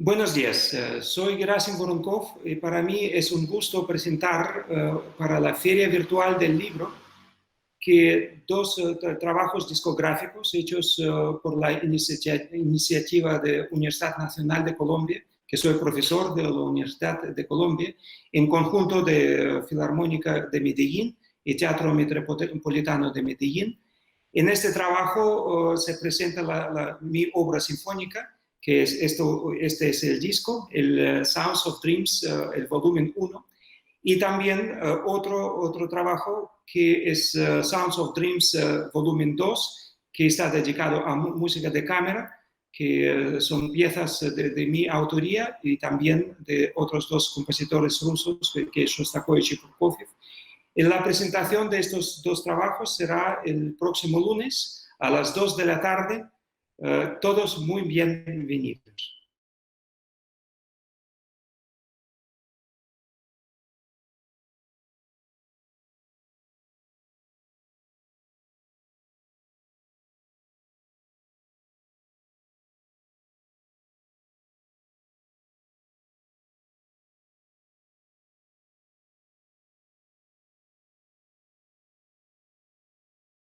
Buenos días, soy Gerasim Voronkov y para mí es un gusto presentar para la Feria Virtual del Libro que dos trabajos discográficos hechos por la iniciativa de Universidad Nacional de Colombia, que soy profesor de la Universidad de Colombia, en conjunto de Filarmónica de Medellín y Teatro Metropolitano de Medellín. En este trabajo se presenta mi obra sinfónica, que es este es el disco, el Sounds of Dreams, el volumen 1, y también otro trabajo que es Sounds of Dreams, volumen 2, que está dedicado a música de cámara, que son piezas de mi autoría y también de otros dos compositores rusos, que es Shostakovich y Prokofiev. La presentación de estos dos trabajos será el próximo lunes a las 2 de la tarde. Todos muy bienvenidos.